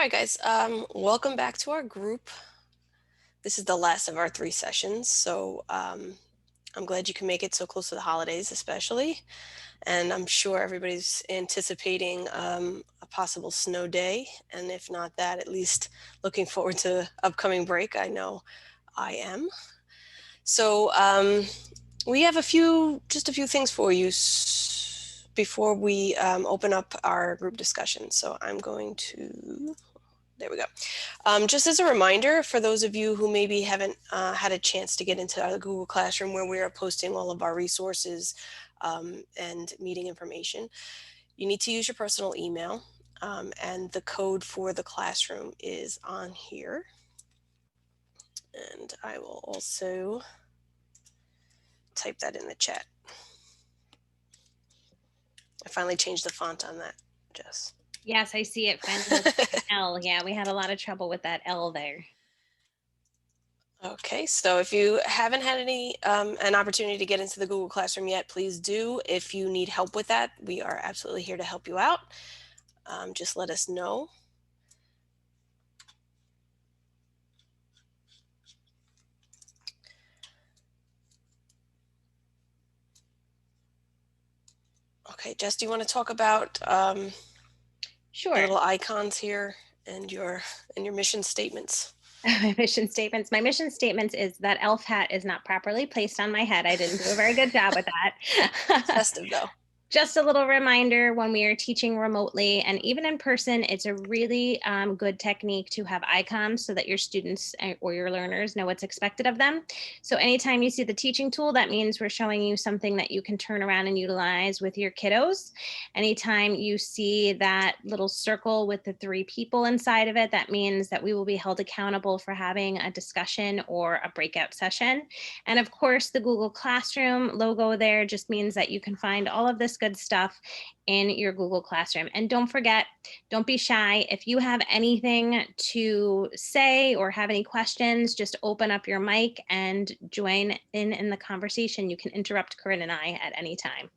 right, guys, welcome back to our group. This is the last of our 3 sessions, so I'm glad you can make it so close to the holidays especially, and I'm sure everybody's anticipating a possible snow day, and if not that, at least looking forward to upcoming break. I know I am. So we have just a few things for you before we open up our group discussion. So I'm going to, there we go. Just as a reminder, for those of you who maybe haven't had a chance to get into our Google Classroom where we are posting all of our resources and meeting information, you need to use your personal email, and the code for the classroom is on here. And I will also type that in the chat. I finally changed the font on that, Jess. Yes, I see it finally. L. Yeah, we had a lot of trouble with that L there. Okay, so if you haven't had an opportunity to get into the Google Classroom yet, please do. If you need help with that, we are absolutely here to help you out. Just let us know. Okay, Jess, do you want to talk about Sure. the little icons here and your mission statements? My mission statements. My mission statements is that elf hat is not properly placed on my head. I didn't do a very good job with that. Festive though. Just a little reminder, when we are teaching remotely and even in person, it's a really good technique to have icons so that your students or your learners know what's expected of them. So anytime you see the teaching tool, that means we're showing you something that you can turn around and utilize with your kiddos. Anytime you see that little circle with the 3 people inside of it, that means that we will be held accountable for having a discussion or a breakout session. And of course, the Google Classroom logo there just means that you can find all of this good stuff in your Google Classroom. And don't forget, don't be shy. If you have anything to say or have any questions, just open up your mic and join in the conversation. You can interrupt Corinne and I at any time.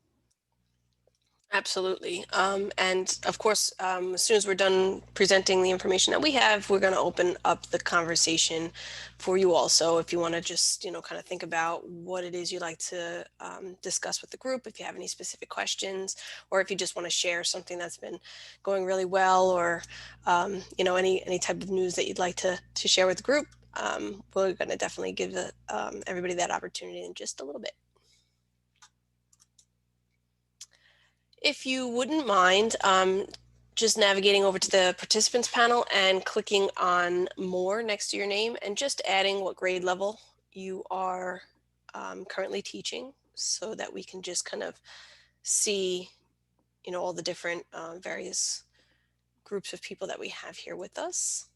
Absolutely. And of course, as soon as we're done presenting the information that we have, we're going to open up the conversation for you also. If you want to just, kind of think about what it is you'd like to discuss with the group, if you have any specific questions, or if you just want to share something that's been going really well, or, any type of news that you'd like to share with the group, we're going to definitely give everybody that opportunity in just a little bit. If you wouldn't mind just navigating over to the participants panel and clicking on more next to your name and just adding what grade level you are currently teaching, so that we can just kind of see, all the different various groups of people that we have here with us.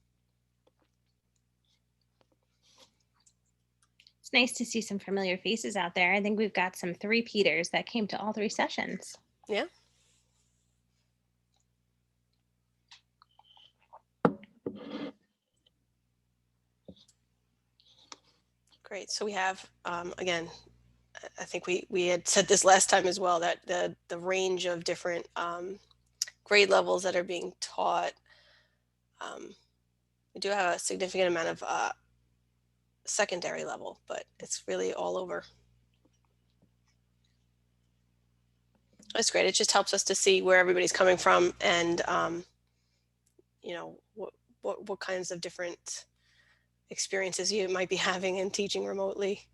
It's nice to see some familiar faces out there. I think we've got some 3-peaters that came to all 3 sessions. Yeah. Great. So we have, again, I think we had said this last time as well, that the range of different grade levels that are being taught. We do have a significant amount of secondary level, but it's really all over. That's great. It just helps us to see where everybody's coming from, and what kinds of different experiences you might be having in teaching remotely.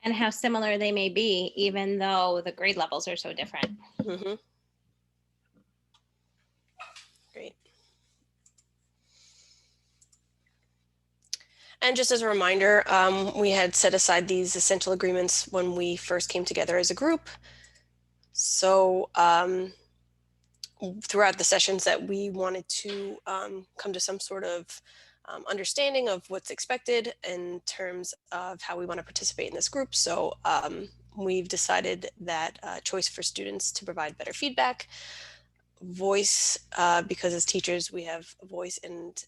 And how similar they may be, even though the grade levels are so different. Mm-hmm. Great. And just as a reminder, we had set aside these essential agreements when we first came together as a group. So throughout the sessions that we wanted to come to some sort of understanding of what's expected in terms of how we want to participate in this group. So we've decided that choice for students to provide better feedback, voice, because as teachers we have a voice and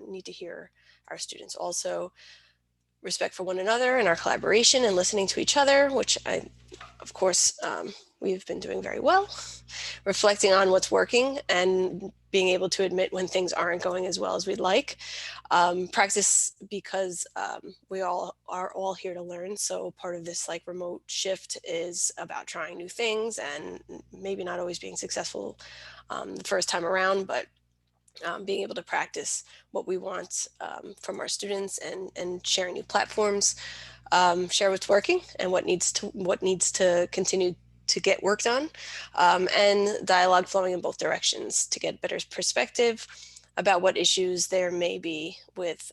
need to hear our students, also respect for one another and our collaboration and listening to each other, which I, of course, we've been doing very well, reflecting on what's working and being able to admit when things aren't going as well as we'd like. Practice because we all are all here to learn. So part of this like remote shift is about trying new things and maybe not always being successful the first time around, but being able to practice what we want from our students and sharing new platforms, share what's working and what needs to continue to get worked on, and dialogue flowing in both directions to get better perspective about what issues there may be with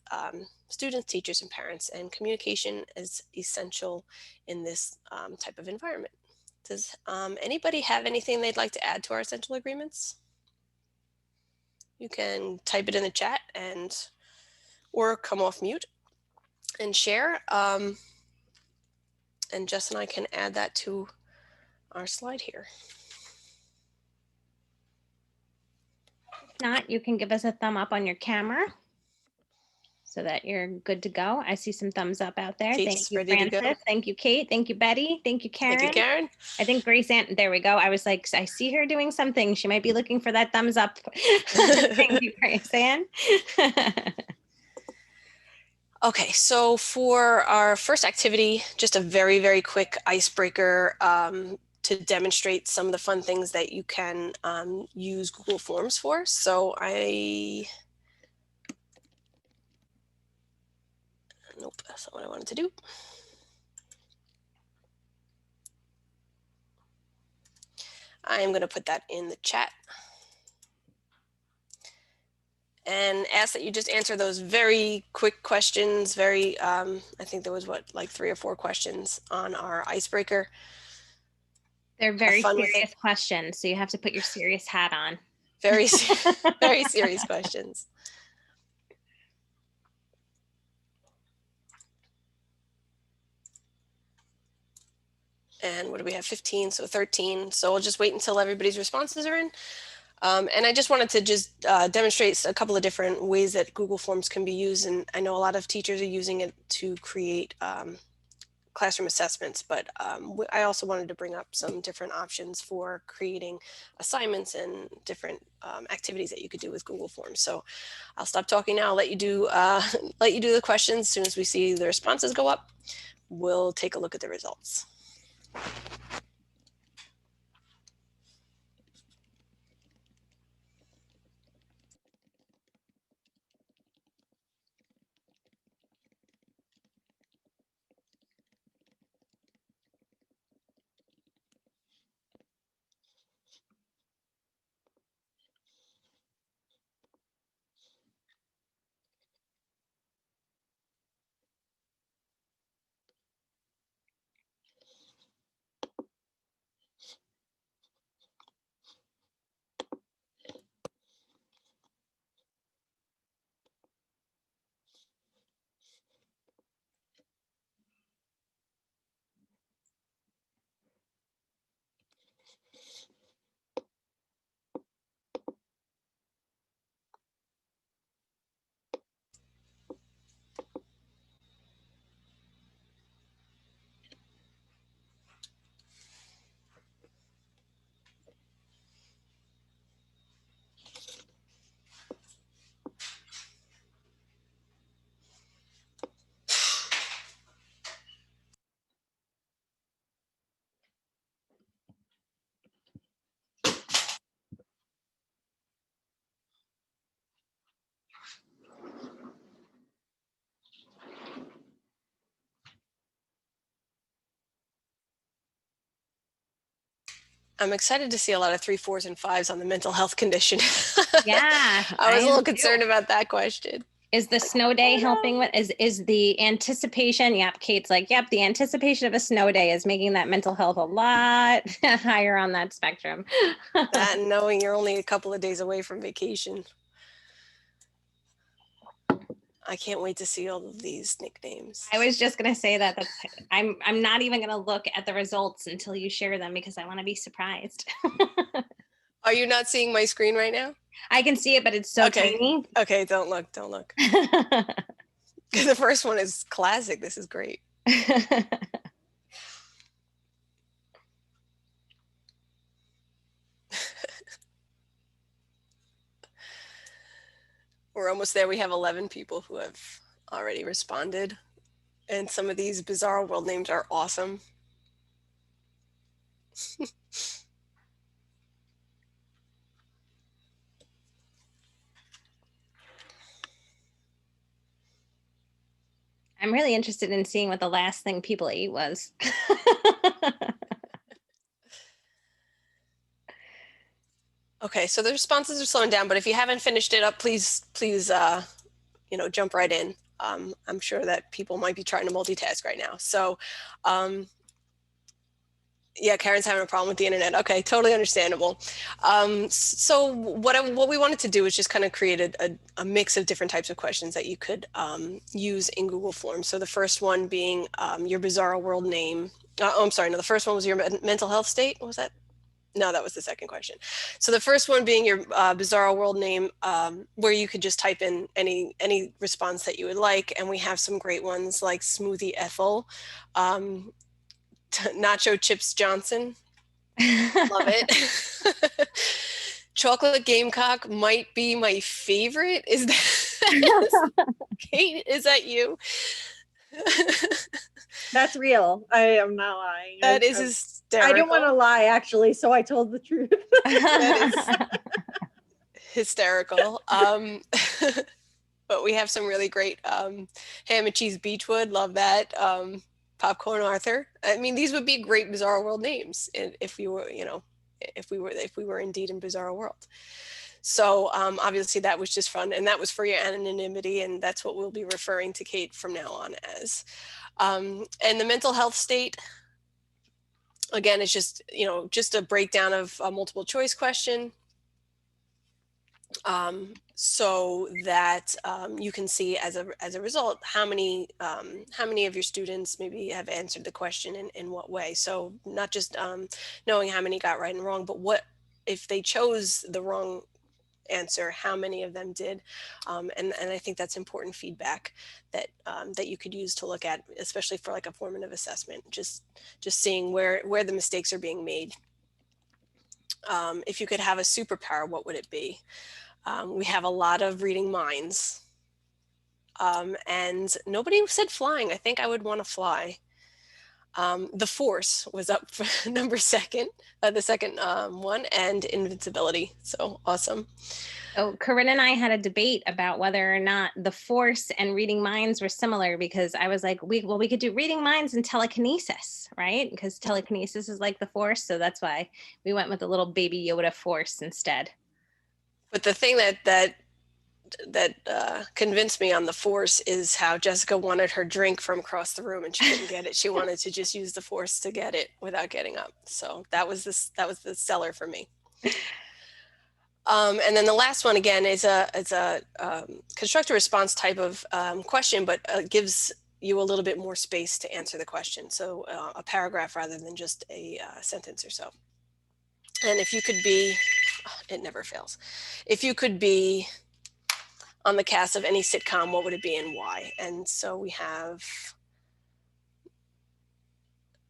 students, teachers, and parents. And communication is essential in this type of environment. Does anybody have anything they'd like to add to our essential agreements? You can type it in the chat or come off mute and share. And Jess and I can add that to our slide here. If not, you can give us a thumb up on your camera so that you're good to go. I see some thumbs up out there. Kate's Thank you, ready to go. Francis. Thank you, Kate. Thank you, Betty. Thank you, Karen. Thank you, Karen. I think Grace Ann, there we go. I was like, I see her doing something. She might be looking for that thumbs up. Thank you, Grace Ann. Okay, so for our first activity, just a very, very quick icebreaker to demonstrate some of the fun things that you can use Google Forms for. So nope, that's not what I wanted to do. I am going to put that in the chat and ask that you just answer those very quick questions. I think there was like 3 or 4 questions on our icebreaker. They're very serious questions, so you have to put your serious hat on. Very, very serious questions. And what do we have? 15, so 13. So we'll just wait until everybody's responses are in. And I just wanted to just demonstrate a couple of different ways that Google Forms can be used. And I know a lot of teachers are using it to create classroom assessments, but I also wanted to bring up some different options for creating assignments and different activities that you could do with Google Forms. So I'll stop talking now. I'll let you do the questions. As soon as we see the responses go up, we'll take a look at the results. I'm excited to see a lot of 3, 4s, and 5s on the mental health condition. Yeah. I was a little concerned about that question. Is the snow day helping with, is the anticipation? Yep. Kate's like, yep. The anticipation of a snow day is making that mental health a lot higher on that spectrum. That and knowing you're only a couple of days away from vacation. I can't wait to see all of these nicknames. I was just going to say that I'm not even going to look at the results until you share them because I want to be surprised. Are you not seeing my screen right now? I can see it, but it's so tiny. Okay, don't look. The first one is classic. This is great. We're almost there. We have 11 people who have already responded. And some of these bizarre world names are awesome. I'm really interested in seeing what the last thing people ate was. Okay, so the responses are slowing down, but if you haven't finished it up, please, jump right in. I'm sure that people might be trying to multitask right now. So, yeah, Karen's having a problem with the internet. Okay, totally understandable. So what we wanted to do is just kind of create a mix of different types of questions that you could use in Google Forms. So the first one being your bizarro world name. I'm sorry, no, the first one was your mental health state. What was that? No, that was the second question. So the first one being your bizarro world name, where you could just type in any response that you would like. And we have some great ones like Smoothie Ethel, Nacho Chips Johnson. Love it. Chocolate Gamecock might be my favorite. Is that Kate? Is that you? That's real. I am not lying. That is hysterical. I didn't want to lie, actually, so I told the truth. That is hysterical. But we have some really great ham and cheese Beechwood. Love that. Popcorn Arthur. I mean, these would be great Bizarro World names if we were, if we were indeed in Bizarro World. So obviously that was just fun, and that was for your anonymity, and that's what we'll be referring to Kate from now on as. And the mental health state, again, is just a breakdown of a multiple choice question. So that you can see as a result how many of your students maybe have answered the question in what way. So not just knowing how many got right and wrong, but what if they chose the wrong answer, how many of them did. And I think that's important feedback that that you could use to look at, especially for like a formative assessment, just seeing where the mistakes are being made. If you could have a superpower, what would it be? We have a lot of reading minds, and nobody said flying. I think I would want to fly. The Force was up for number second, the second one, and invincibility. So awesome. Oh, Corinne and I had a debate about whether or not the Force and reading minds were similar, because I was like, we could do reading minds and telekinesis, right? Because telekinesis is like the Force. So that's why we went with the little baby Yoda Force instead. But the thing that convinced me on the Force is how Jessica wanted her drink from across the room and she couldn't get it. She wanted to just use the Force to get it without getting up. So that was the seller for me. And then the last one again is a constructor response type of question, but gives you a little bit more space to answer the question. So a paragraph rather than just a sentence or so. And if you could be, it never fails. If you could be on the cast of any sitcom, what would it be and why? And so we have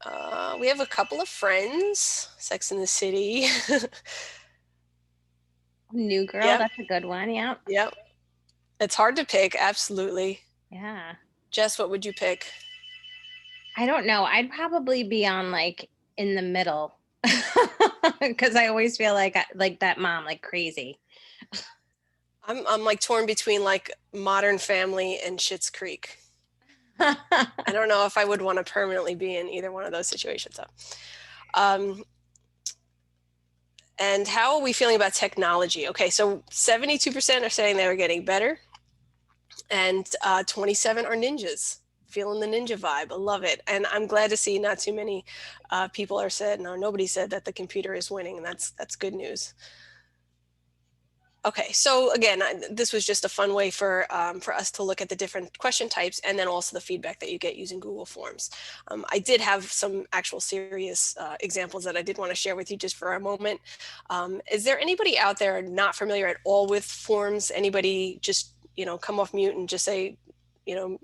a couple of Friends, Sex and the City. New Girl, Yep. That's a good one. Yeah. Yep. It's hard to pick, absolutely. Yeah. Jess, what would you pick? I don't know. I'd probably be on like in the middle because I always feel like that mom, like crazy. I'm like torn between like Modern Family and Schitt's Creek. I don't know if I would want to permanently be in either one of those situations. And how are we feeling about technology? Okay, so 72% are saying they were getting better, and 27 are ninjas. Feeling the ninja vibe. I love it. And I'm glad to see not too many people are said, no, nobody said that the computer is winning. And that's good news. Okay, so again, this was just a fun way for us to look at the different question types and then also the feedback that you get using Google Forms. I did have some actual serious examples that I did want to share with you just for a moment. Is there anybody out there not familiar at all with forms? Anybody just, come off mute and just say,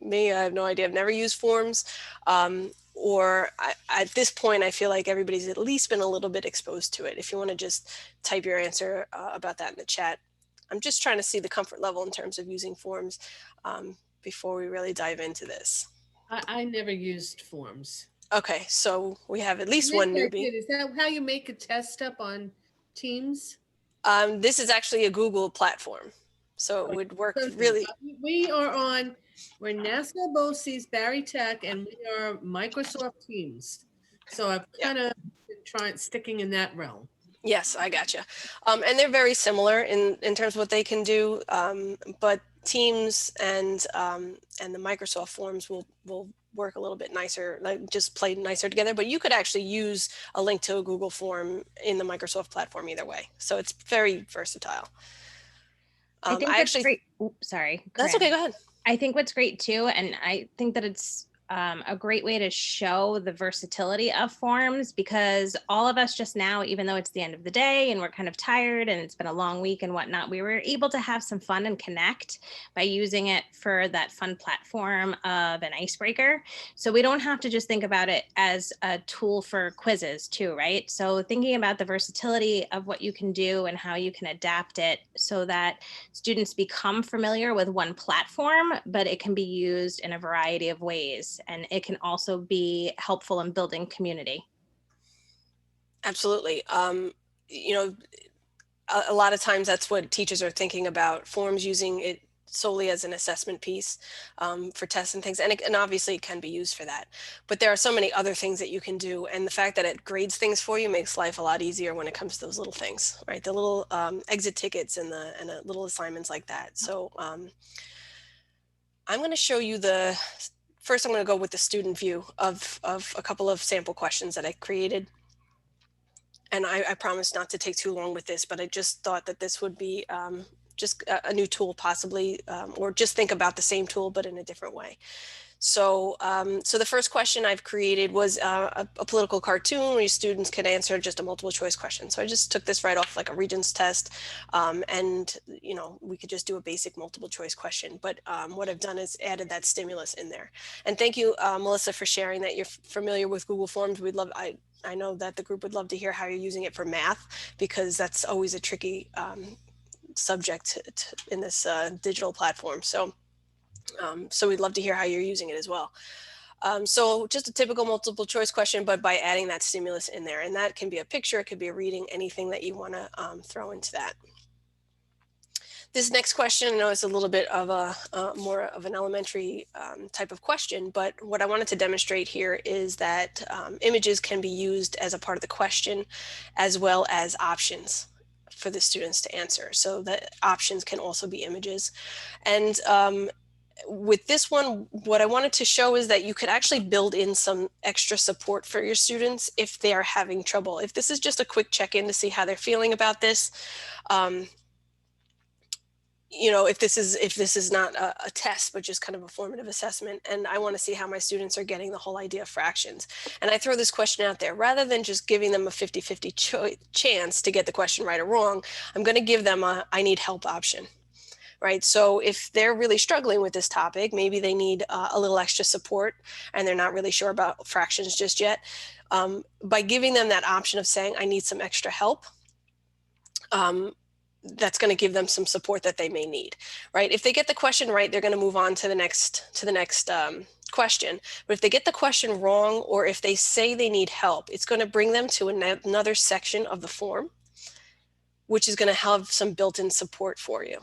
me, I have no idea. I've never used forms. Or at this point, I feel like everybody's at least been a little bit exposed to it. If you want to just type your answer about that in the chat, I'm just trying to see the comfort level in terms of using forms before we really dive into this. I never used forms. Okay, so we have at least Maybe one I newbie. did. Is that how you make a test up on Teams? This is actually a Google platform, so it would work really. We're Nassau BOCES, Barry Tech, and we are Microsoft Teams. So I've kind of been sticking in that realm. Yes, I gotcha. And they're very similar in terms of what they can do, but Teams and the Microsoft Forms will work a little bit nicer, like just play nicer together. But you could actually use a link to a Google form in the Microsoft platform either way. So it's very versatile. I think that's great. Oops, sorry. That's okay. Go ahead. I think what's great too, and I think that it's a great way to show the versatility of forms, because all of us just now, even though it's the end of the day and we're kind of tired and it's been a long week and whatnot, we were able to have some fun and connect by using it for that fun platform of an icebreaker. So we don't have to just think about it as a tool for quizzes too, right? So thinking about the versatility of what you can do and how you can adapt it so that students become familiar with one platform, but it can be used in a variety of ways. And it can also be helpful in building community. Absolutely. You know, a lot of times that's what teachers are thinking about, forms, using it solely as an assessment piece for tests and things. And obviously it can be used for that. But there are so many other things that you can do. And the fact that it grades things for you makes life a lot easier when it comes to those little things, right? The little exit tickets and the little assignments like that. So I'm going to show you first I'm going to go with the student view of a couple of sample questions that I created. And I promise not to take too long with this, but I just thought that this would be just a new tool possibly, or just think about the same tool, but in a different way. So, so the first question I've created was a political cartoon where students could answer just a multiple choice question. So I just took this right off like a Regents test, and you know, we could just do a basic multiple choice question. But what I've done is added that stimulus in there. And thank you, Melissa, for sharing that you're familiar with Google Forms. I know that the group would love to hear how you're using it for math, because that's always a tricky subject in this digital platform. So we'd love to hear how you're using it as well. So just a typical multiple choice question, but by adding that stimulus in there, and that can be a picture, it could be a reading, anything that you want to throw into that. This next question, I know it's a little bit of a more of an elementary type of question, but what I wanted to demonstrate here is that images can be used as a part of the question, as well as options for the students to answer. So the options can also be images. And with this one, what I wanted to show is that you could actually build in some extra support for your students if they are having trouble. If this is just a quick check-in to see how they're feeling about this, you know, if this is not a test, but just kind of a formative assessment, and I want to see how my students are getting the whole idea of fractions. And I throw this question out there, rather than just giving them a 50-50 chance to get the question right or wrong, I'm going to give them a I need help option. Right. So if they're really struggling with this topic, maybe they need a little extra support and they're not really sure about fractions just yet. By giving them that option of saying, I need some extra help, that's going to give them some support that they may need. Right. If they get the question right, they're going to move on to the next question. But if they get the question wrong, or if they say they need help, it's going to bring them to another section of the form, which is going to have some built-in support for you.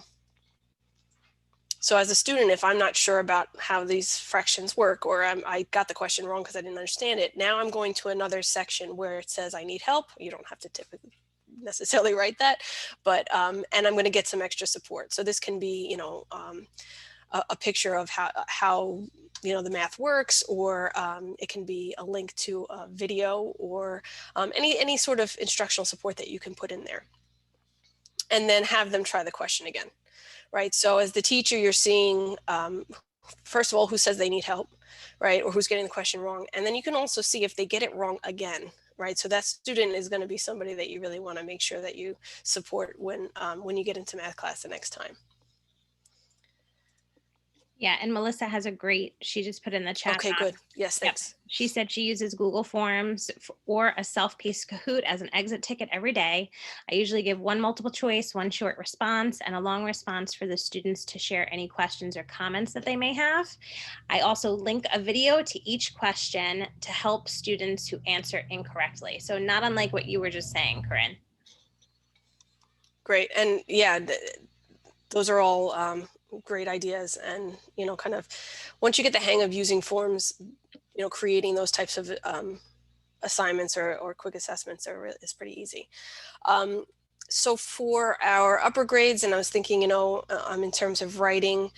So as a student, if I'm not sure about how these fractions work, or I got the question wrong because I didn't understand it, now I'm going to another section where it says I need help. You don't have to typically necessarily write that, but and I'm going to get some extra support. So this can be, you know, a picture of how you know the math works, or it can be a link to a video, or any sort of instructional support that you can put in there, and then have them try the question again. Right. So as the teacher, you're seeing, first of all, who says they need help, right? Or who's getting the question wrong. And then you can also see if they get it wrong again, right? So that student is going to be somebody that you really want to make sure that you support when you get into math class the next time. Yeah, and Melissa has she just put in the chat Okay, box. good. Yes, Yep. thanks. She said she uses Google Forms or a self-paced Kahoot as an exit ticket every day. I usually give one multiple choice, one short response, and a long response for the students to share any questions or comments that they may have. I also link a video to each question to help students who answer incorrectly. So not unlike what you were just saying, Corinne. Great. And yeah, those are all great ideas. And, kind of once you get the hang of using forms, creating those types of assignments or quick assessments is pretty easy. So for our upper grades, and I was thinking, in terms of writing,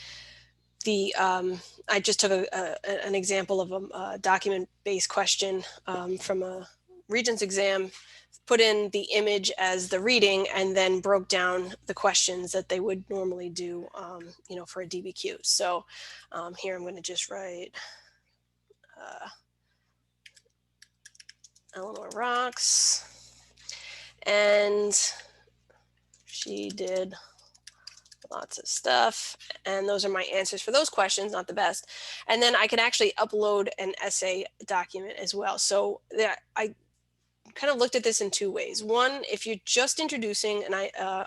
I just took an example of a document-based question from a Regents exam, put in the image as the reading, and then broke down the questions that they would normally do, for a DBQ. So here I'm going to just write Eleanor rocks, and she did lots of stuff, and those are my answers for those questions. Not the best. And then I can actually upload an essay document as well. So I kind of looked at this in two ways. One, if you're just introducing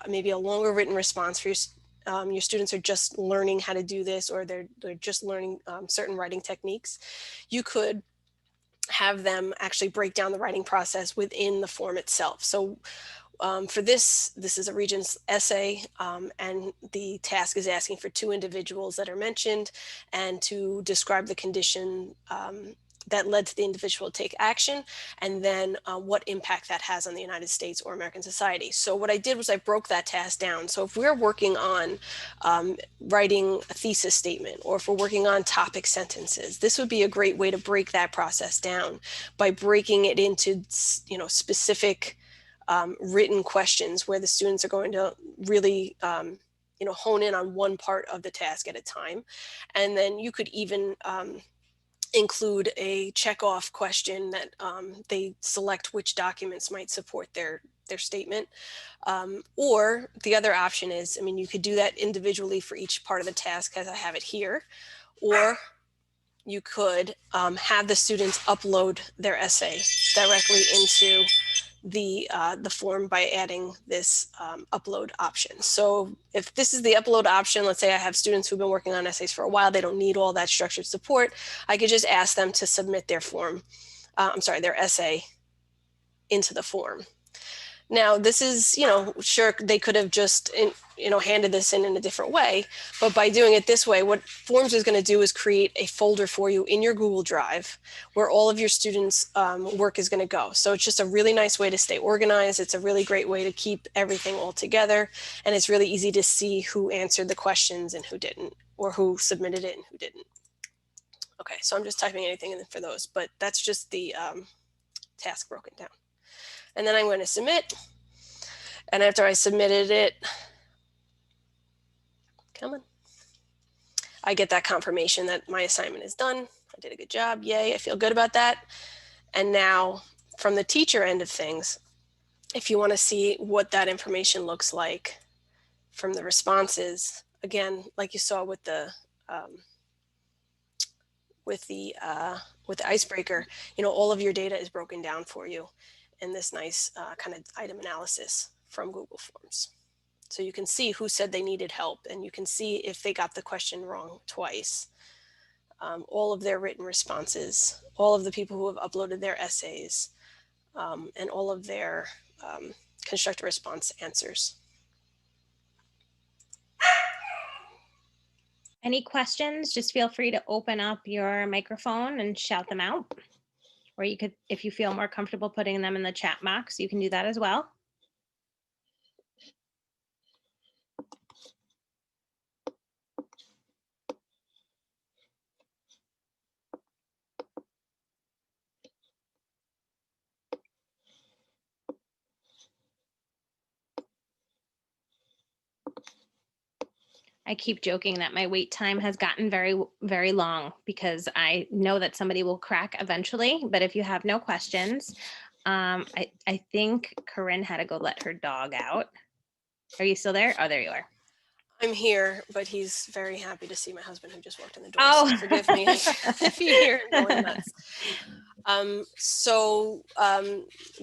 maybe a longer written response for your students are just learning how to do this, or they're just learning certain writing techniques, you could have them actually break down the writing process within the form itself. So for this is a Regents essay, and the task is asking for two individuals that are mentioned and to describe the condition that led to the individual to take action, and then what impact that has on the United States or American society. So what I did was I broke that task down. So if we're working on writing a thesis statement, or if we're working on topic sentences, this would be a great way to break that process down by breaking it into, specific written questions where the students are going to really hone in on one part of the task at a time. And then you could even include a check-off question that they select which documents might support their statement. Or the other option is, you could do that individually for each part of the task as I have it here, or you could have the students upload their essay directly into the form by adding this upload option. So if this is the upload option, let's say I have students who've been working on essays for a while, they don't need all that structured support, I could just ask them to submit their their essay into the form. Now, this is, sure, they could have just, handed this in a different way, but by doing it this way, what Forms is going to do is create a folder for you in your Google Drive where all of your students' work is going to go. So it's just a really nice way to stay organized. It's a really great way to keep everything all together. And it's really easy to see who answered the questions and who didn't, or who submitted it and who didn't. Okay, so I'm just typing anything in for those, but that's just the task broken down. And then I'm going to submit. And after I submitted it, I get that confirmation that my assignment is done. I did a good job. Yay, I feel good about that. And now from the teacher end of things, if you want to see what that information looks like from the responses, again, like you saw with the icebreaker, all of your data is broken down for you in this nice kind of item analysis from Google Forms. So you can see who said they needed help, and you can see if they got the question wrong twice. All of their written responses, all of the people who have uploaded their essays, and all of their constructive response answers. Any questions? Just feel free to open up your microphone and shout them out. Or you could, if you feel more comfortable putting them in the chat box, you can do that as well. I keep joking that my wait time has gotten very, very long because I know that somebody will crack eventually. But if you have no questions, I think Corinne had to go let her dog out. Are you still there? Oh, there you are. I'm here, but he's very happy to see my husband who just walked in the door. Oh. So forgive me if you hear him going nuts.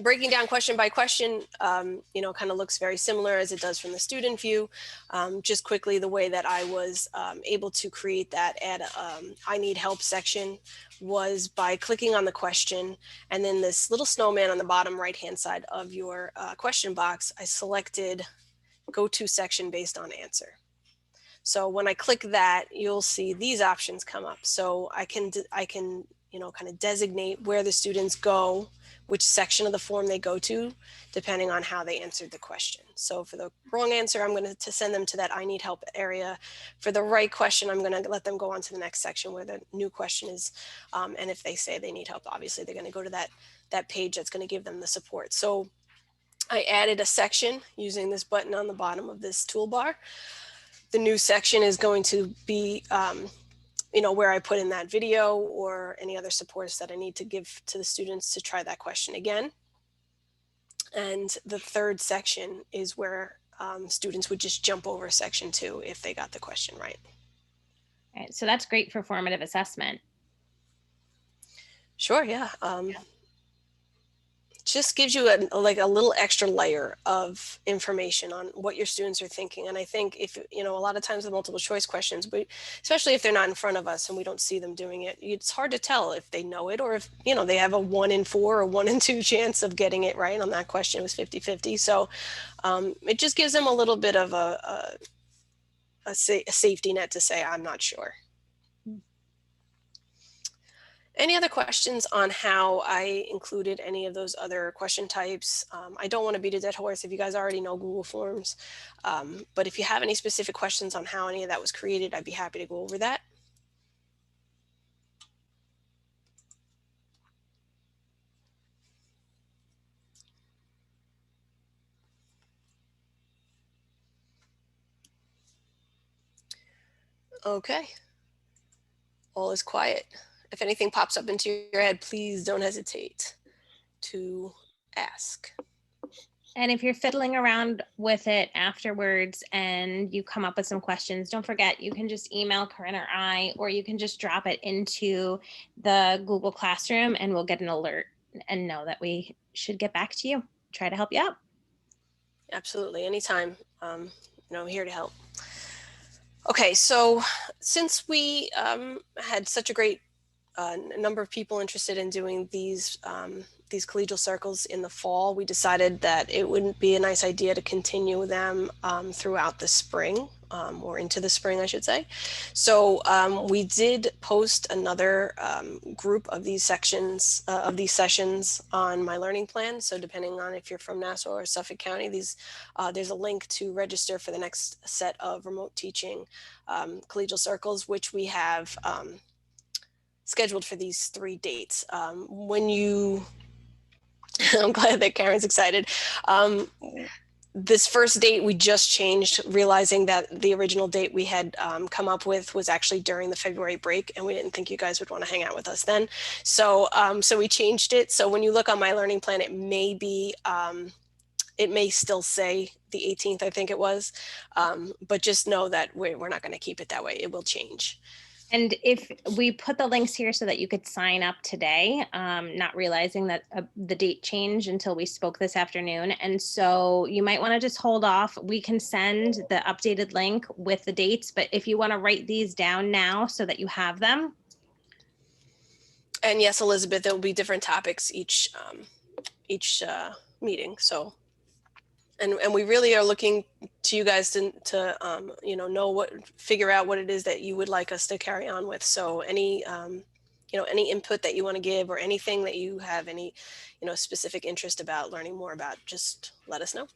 Breaking down question by question, kind of looks very similar as it does from the student view. Just quickly, the way that I was able to create that I need help section was by clicking on the question, and then this little snowman on the bottom right-hand side of your question box, I selected go to section based on answer. So when I click that, you'll see these options come up. So I can kind of designate where the students go, which section of the form they go to, depending on how they answered the question. So for the wrong answer, I'm going to send them to that I need help area. For the right question, I'm going to let them go on to the next section where the new question is. And if they say they need help, obviously they're going to go to that page that's going to give them the support. So I added a section using this button on the bottom of this toolbar. The new section is going to be where I put in that video or any other supports that I need to give to the students to try that question again. And the third section is where students would just jump over section 2 if they got the question right. All right, so that's great for formative assessment. Sure, yeah. Just gives you a little extra layer of information on what your students are thinking. And I think if, a lot of times the multiple choice questions, especially if they're not in front of us and we don't see them doing it, it's hard to tell if they know it or if, they have a 1 in 4 or 1 in 2 chance of getting it right on that question. It was 50-50. So it just gives them a little bit of a safety net to say, I'm not sure. Any other questions on how I included any of those other question types? I don't want to beat a dead horse if you guys already know Google Forms, but if you have any specific questions on how any of that was created, I'd be happy to go over that. Okay, all is quiet. If anything pops up into your head, please don't hesitate to ask. And if you're fiddling around with it afterwards and you come up with some questions, don't forget, you can just email Corinne or I, or you can just drop it into the Google Classroom and we'll get an alert and know that we should get back to you, try to help you out. Absolutely, anytime. I'm here to help. Okay, so since we had such a great number of people interested in doing these collegial circles in the fall, we decided that it wouldn't be a nice idea to continue them throughout the spring, or into the spring, I should say. So we did post another group of these sessions on My Learning Plan. So depending on if you're from Nassau or Suffolk County, there's a link to register for the next set of remote teaching collegial circles, which we have scheduled for these 3 dates. I'm glad that Karen's excited. This first date we just changed, realizing that the original date we had come up with was actually during the February break, and we didn't think you guys would want to hang out with us then. So we changed it. So when you look on My Learning Plan, it may still say the 18th, I think it was, but just know that we're not going to keep it that way. It will change. And if we put the links here so that you could sign up today, not realizing that the date changed until we spoke this afternoon. And so you might want to just hold off. We can send the updated link with the dates, but if you want to write these down now so that you have them. And yes, Elizabeth, there will be different topics each meeting. So, and we really are looking to you guys to figure out what it is that you would like us to carry on with. So any input that you want to give or anything that you have any, specific interest about learning more about, just let us know.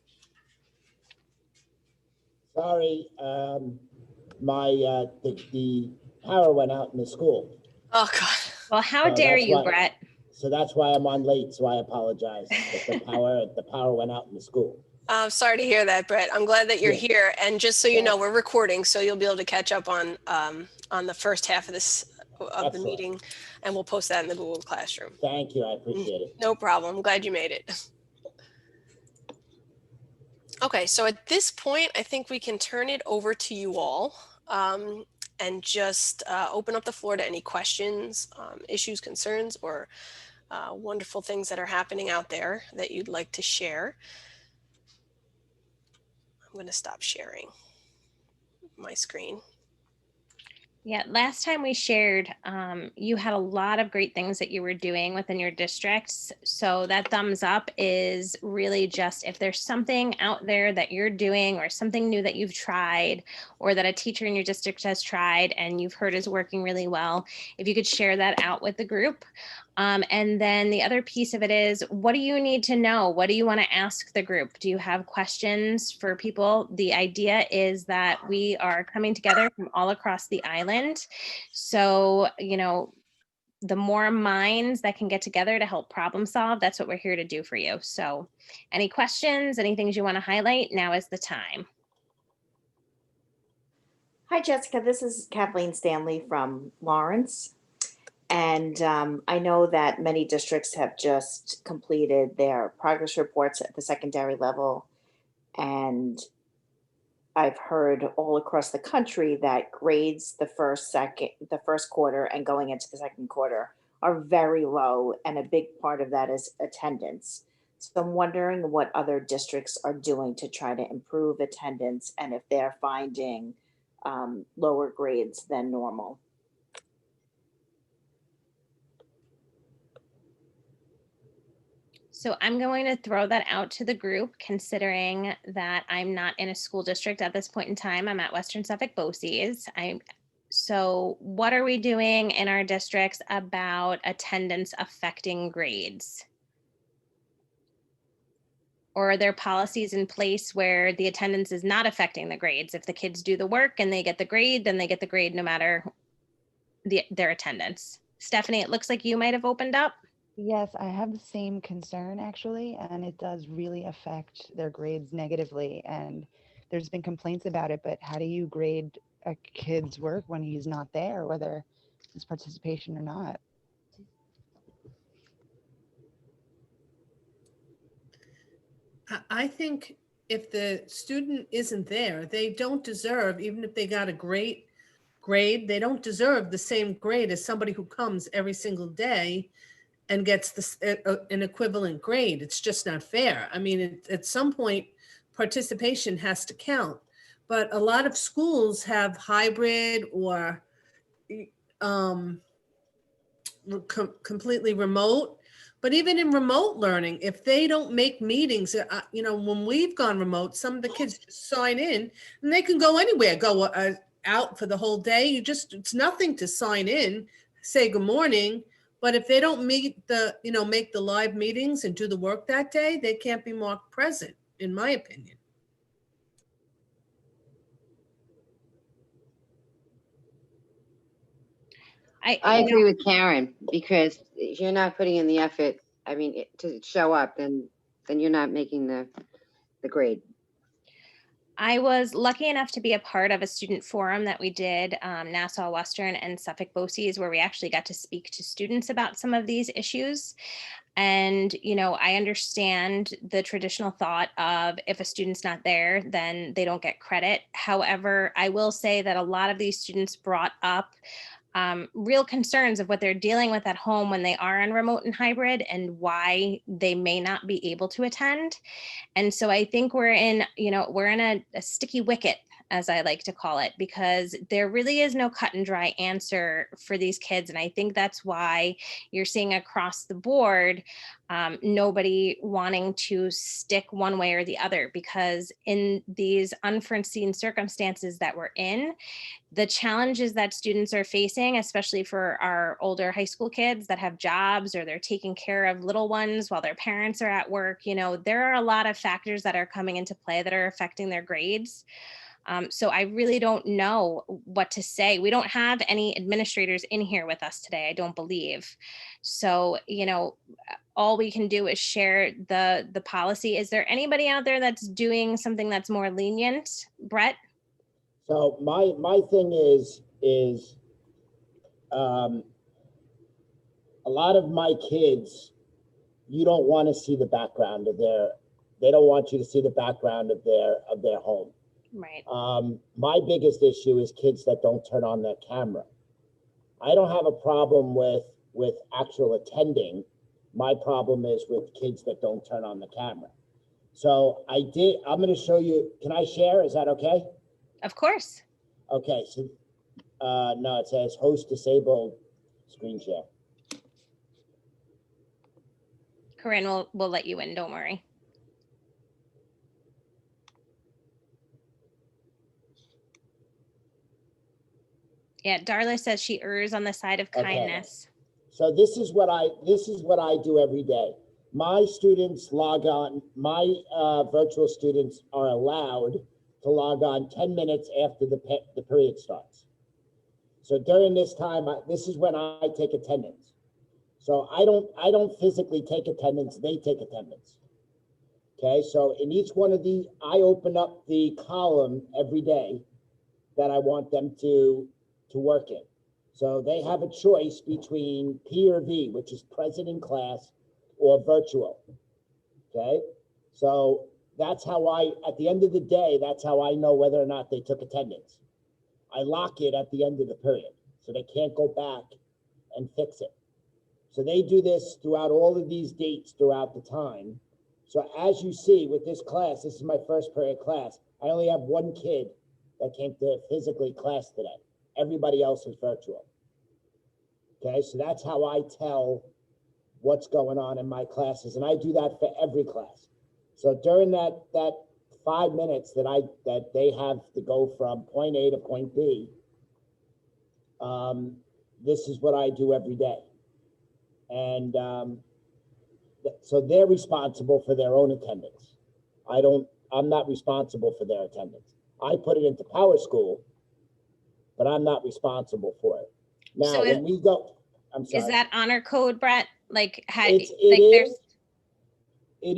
Sorry, the power went out in the school. Oh God. Well, how dare you, Brett? So that's why I'm on late. So I apologize. But the power went out in the school. Sorry to hear that, Brett. I'm glad that you're here. And just so you know, we're recording, so you'll be able to catch up on the first half of the meeting, and we'll post that in the Google Classroom. Thank you. I appreciate it. No problem. I'm glad you made it. Okay, so at this point, I think we can turn it over to you all and just open up the floor to any questions, issues, concerns, or wonderful things that are happening out there that you'd like to share. I'm going to stop sharing my screen. Yeah, last time we shared, you had a lot of great things that you were doing within your districts. So that thumbs up is really just if there's something out there that you're doing or something new that you've tried or that a teacher in your district has tried and you've heard is working really well, if you could share that out with the group. And then the other piece of it is, what do you need to know? What do you want to ask the group? Do you have questions for people? The idea is that we are coming together from all across the island. So, you know, the more minds that can get together to help problem solve, that's what we're here to do for you. So any questions, any things you want to highlight, now is the time. Hi, Jessica. This is Kathleen Stanley from Lawrence. And I know that many districts have just completed their progress reports at the secondary level. And I've heard all across the country that grades the first quarter and going into the second quarter are very low. And a big part of that is attendance. So I'm wondering what other districts are doing to try to improve attendance and if they're finding lower grades than normal. So I'm going to throw that out to the group, considering that I'm not in a school district at this point in time. I'm at Western Suffolk BOCES. So what are we doing in our districts about attendance affecting grades? Or are there policies in place where the attendance is not affecting the grades? If the kids do the work and they get the grade, then they get the grade no matter their attendance. Stephanie, it looks like you might have opened up. Yes, I have the same concern actually, and it does really affect their grades negatively. And there's been complaints about it, but how do you grade a kid's work when he's not there, whether it's participation or not? I think if the student isn't there, they don't deserve, even if they got a great grade, they don't deserve the same grade as somebody who comes every single day and gets this an equivalent grade. It's just not fair. I mean, at some point, participation has to count. But a lot of schools have hybrid or completely remote. But even in remote learning, if they don't make meetings, you know, when we've gone remote, some of the kids just sign in and they can go anywhere, go out for the whole day. It's nothing to sign in, say good morning. But if they don't meet make the live meetings and do the work that day, they can't be marked present, in my opinion. I agree with Karen, because if you're not putting in the effort, I mean, to show up, then you're not making the grade. I was lucky enough to be a part of a student forum that we did, Nassau Western and Suffolk BOCES, where we actually got to speak to students about some of these issues. And, you know, I understand the traditional thought of if a student's not there, then they don't get credit. However, I will say that a lot of these students brought up real concerns of what they're dealing with at home when they are on remote and hybrid and why they may not be able to attend. And so I think we're in a sticky wicket, as I like to call it, because there really is no cut and dry answer for these kids. And I think that's why you're seeing across the board, nobody wanting to stick one way or the other, because in these unforeseen circumstances that we're in, the challenges that students are facing, especially for our older high school kids that have jobs or they're taking care of little ones while their parents are at work, you know, there are a lot of factors that are coming into play that are affecting their grades. So I really don't know what to say. We don't have any administrators in here with us today, I don't believe. So, you know, all we can do is share the policy. Is there anybody out there that's doing something that's more lenient, Brett? So my thing is a lot of my kids, you don't want to see the background of they don't want you to see the background of their home. Right. My biggest issue is kids that don't turn on their camera. I don't have a problem with actual attending. My problem is with kids that don't turn on the camera. So I'm going to show you. Can I share? Is that okay? Of course. Okay. So no, it says host disabled screen share. Corinne will let you in. Don't worry. Yeah, Darla says she errs on the side of Okay. kindness. So this is what I do every day. My students log on. My virtual students are allowed to log on 10 minutes after the period starts. So during this time, this is when I take attendance. So I don't physically take attendance. They take attendance. Okay. So in each one of these, I open up the column every day that I want them to work in. So they have a choice between P or V, which is present in class, or virtual. Okay. So that's how at the end of the day, that's how I know whether or not they took attendance. I lock it at the end of the period, so they can't go back and fix it. So they do this throughout all of these dates throughout the time. So as you see with this class, this is my first period class. I only have one kid that came to physically class today. Everybody else is virtual. Okay, so that's how I tell what's going on in my classes, and I do that for every class. So during that 5 minutes that they have to go from point A to point B, this is what I do every day. And so they're responsible for their own attendance. I'm not responsible for their attendance. I put it into PowerSchool, but I'm not responsible for it. Now, So when we go, I'm sorry. Is that honor code, Brett? Like, It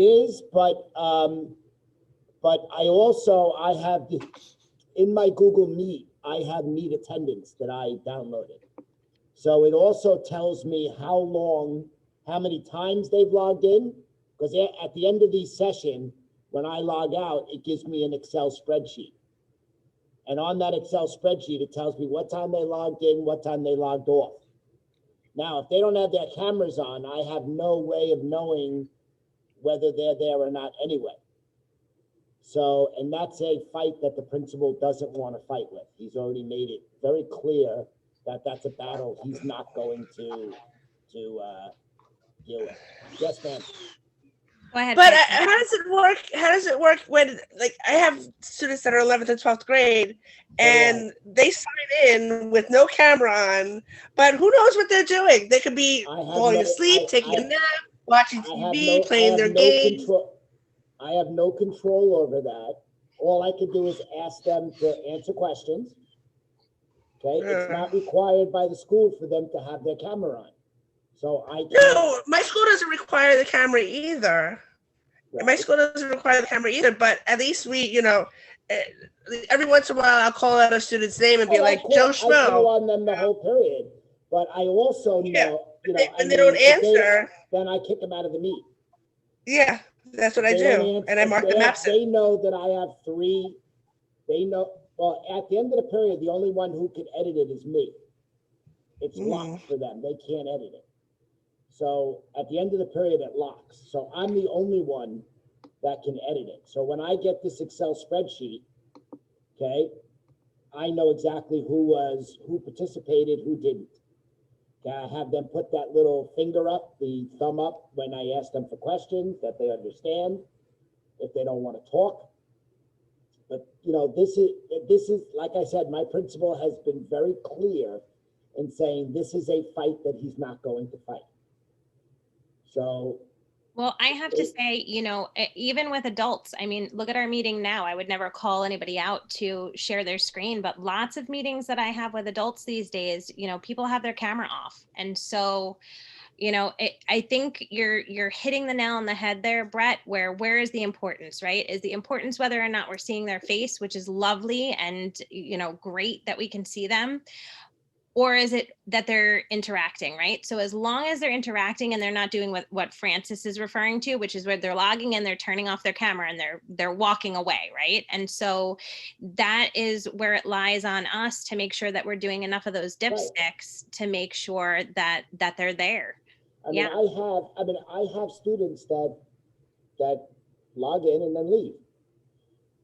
is, but I have in my Google Meet, I have Meet attendance that I downloaded. So it also tells me how many times they've logged in, because at the end of the session, when I log out, it gives me an Excel spreadsheet. And on that Excel spreadsheet, it tells me what time they logged in, what time they logged off. Now, if they don't have their cameras on, I have no way of knowing whether they're there or not anyway. So, and that's a fight that the principal doesn't want to fight with. He's already made it very clear that that's a battle he's not going to deal with. Yes, ma'am. Go ahead. But Patrick. how does it work? How does it work when, like, I have students that are 11th and 12th grade, and they sign in with no camera on, but who knows what they're doing? They could be falling asleep, taking a nap, watching TV, playing their games. I have no control over that. All I can do is ask them to answer questions. Okay, it's not required by the school for them to have their camera on. So I can't. No, my school doesn't require the camera either. Right. My school doesn't require the camera either, but at least every once in a while I'll call out a student's name and be like, Joe Schmo. I call on them the whole period, but I also know, when they don't answer, then I kick them out of the meet. Yeah, that's what I do, and I mark them absent. They know that I have 3. They know. Well, at the end of the period, the only one who can edit it is me. It's locked for them. They can't edit it. So at the end of the period, it locks. So I'm the only one that can edit it. So when I get this Excel spreadsheet, okay, I know exactly who participated, who didn't. Okay, I have them put that little finger up, the thumb up, when I ask them for questions that they understand, if they don't want to talk. But, this is, like I said, my principal has been very clear in saying this is a fight that he's not going to fight. So. Well, I have to say, even with adults, I mean, look at our meeting now. I would never call anybody out to share their screen, but lots of meetings that I have with adults these days, people have their camera off. And so, I think you're hitting the nail on the head there, Brett, where is the importance, right? Is the importance whether or not we're seeing their face, which is lovely and, great that we can see them, or is it that they're interacting, right? So as long as they're interacting and they're not doing what Francis is referring to, which is where they're logging in, they're turning off their camera and they're walking away, right? And so that is where it lies on us to make sure that we're doing enough of those dipsticks to make sure that they're there. I mean, I have students that log in and then leave.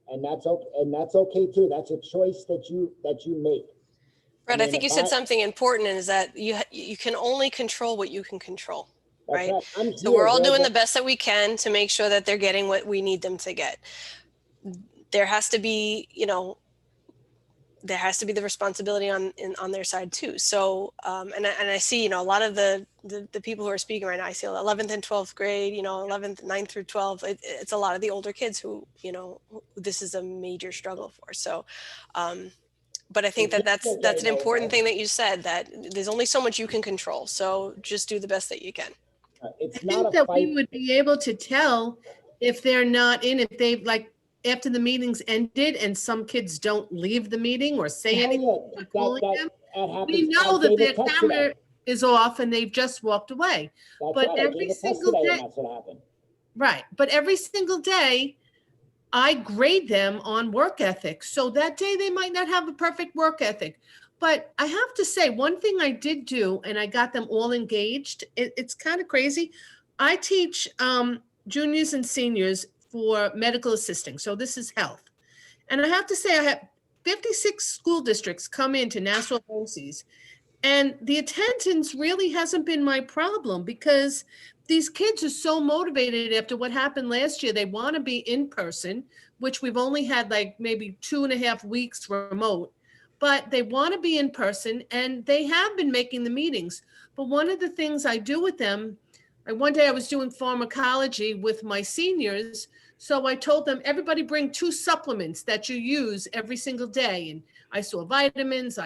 And that's okay, too. That's a choice that you make. Fred, I think you said something important, and is that you can only control what you can control, right? So we're all doing the best that we can to make sure that they're getting what we need them to get. There has to be, there has to be the responsibility on their side too. So, and I see, a lot of the people who are speaking right now, I see 11th and 12th grade, 11th, 9th through 12. It's a lot of the older kids who, this is a major struggle for. So, but I think that's an important thing that you said, that there's only so much you can control. So just do the best that you can. I think that we would be able to tell if they're not in, if they've after the meeting's ended and some kids don't leave the meeting or say anything, we know that their camera is off and they've just walked away. But every single day, that's what happened. Right. But every single day, I grade them on work ethic. So that day they might not have a perfect work ethic. But I have to say, one thing I did do, and I got them all engaged, it's kind of crazy. I teach juniors and seniors for medical assisting. So this is health. And I have to say, I have 56 school districts come into Nassau BOCES, and the attendance really hasn't been my problem, because these kids are so motivated after what happened last year. They want to be in person, which we've only had maybe 2.5 weeks remote, but they want to be in person and they have been making the meetings. But one of the things I do with them, one day I was doing pharmacology with my seniors. So I told them, everybody bring 2 supplements that you use every single day. And I saw vitamins,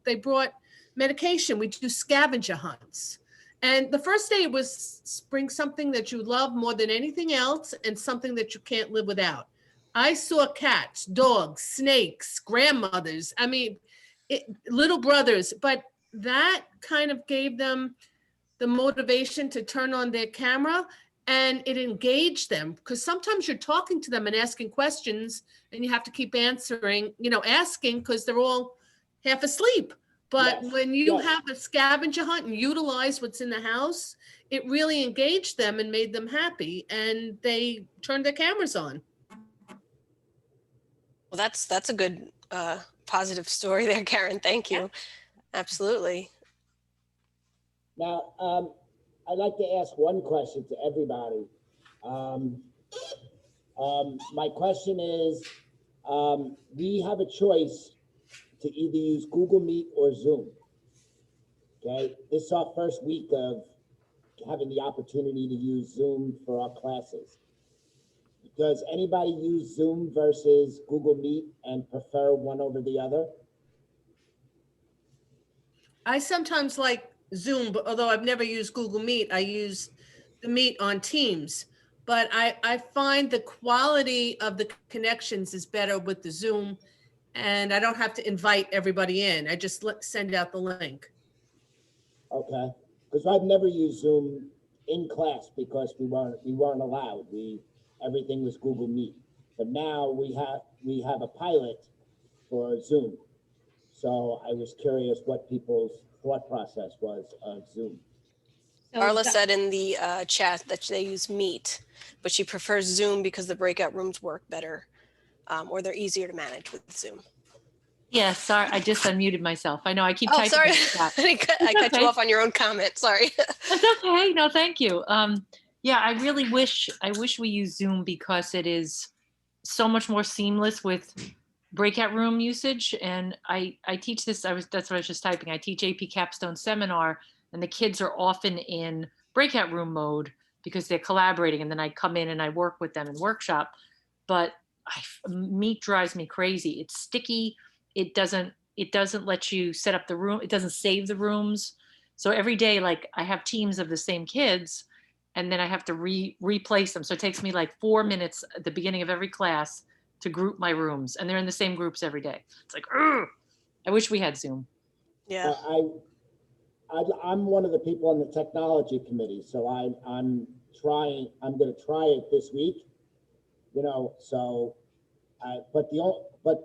they brought medication. We do scavenger hunts. And the first day it was bring something that you love more than anything else and something that you can't live without. I saw cats, dogs, snakes, grandmothers, little brothers, but that kind of gave them the motivation to turn on their camera, and it engaged them, because sometimes you're talking to them and asking questions and you have to keep answering, asking, because they're all half asleep. But when you have a scavenger hunt and utilize what's in the house, it really engaged them and made them happy, and they turned their cameras on. Well, that's a good positive story there, Karen. Thank you. Absolutely. Now, I'd like to ask one question to everybody. My question is, we have a choice to either use Google Meet or Zoom. Okay, this is our first week of having the opportunity to use Zoom for our classes. Does anybody use Zoom versus Google Meet and prefer one over the other? I sometimes like Zoom, but although I've never used Google Meet, I use the Meet on Teams. But I find the quality of the connections is better with the Zoom, and I don't have to invite everybody in. I just send out the link. Okay, because I've never used Zoom in class because we weren't allowed. Everything was Google Meet. But now we have a pilot for Zoom. So I was curious what people's thought process was of Zoom. Carla said in the chat that they use Meet, but she prefers Zoom because the breakout rooms work better, or they're easier to manage with Zoom. Yeah, sorry, I just unmuted myself. I know I keep typing. Sorry, I cut you off on your own comment. Sorry. That's okay. No, thank you. Yeah, I really wish we use Zoom because it is so much more seamless with breakout room usage. And I teach this. That's what I was just typing. I teach AP Capstone Seminar, and the kids are often in breakout room mode because they're collaborating, and then I come in and I work with them in workshop. But Meet drives me crazy. It's sticky. It doesn't let you set up the room. It doesn't save the rooms. So every day, I have teams of the same kids, and then I have to replace them. So it takes me 4 minutes at the beginning of every class to group my rooms, and they're in the same groups every day. It's ugh. I wish we had Zoom. Yeah. I'm one of the people on the technology committee, so I'm gonna try it this week, so but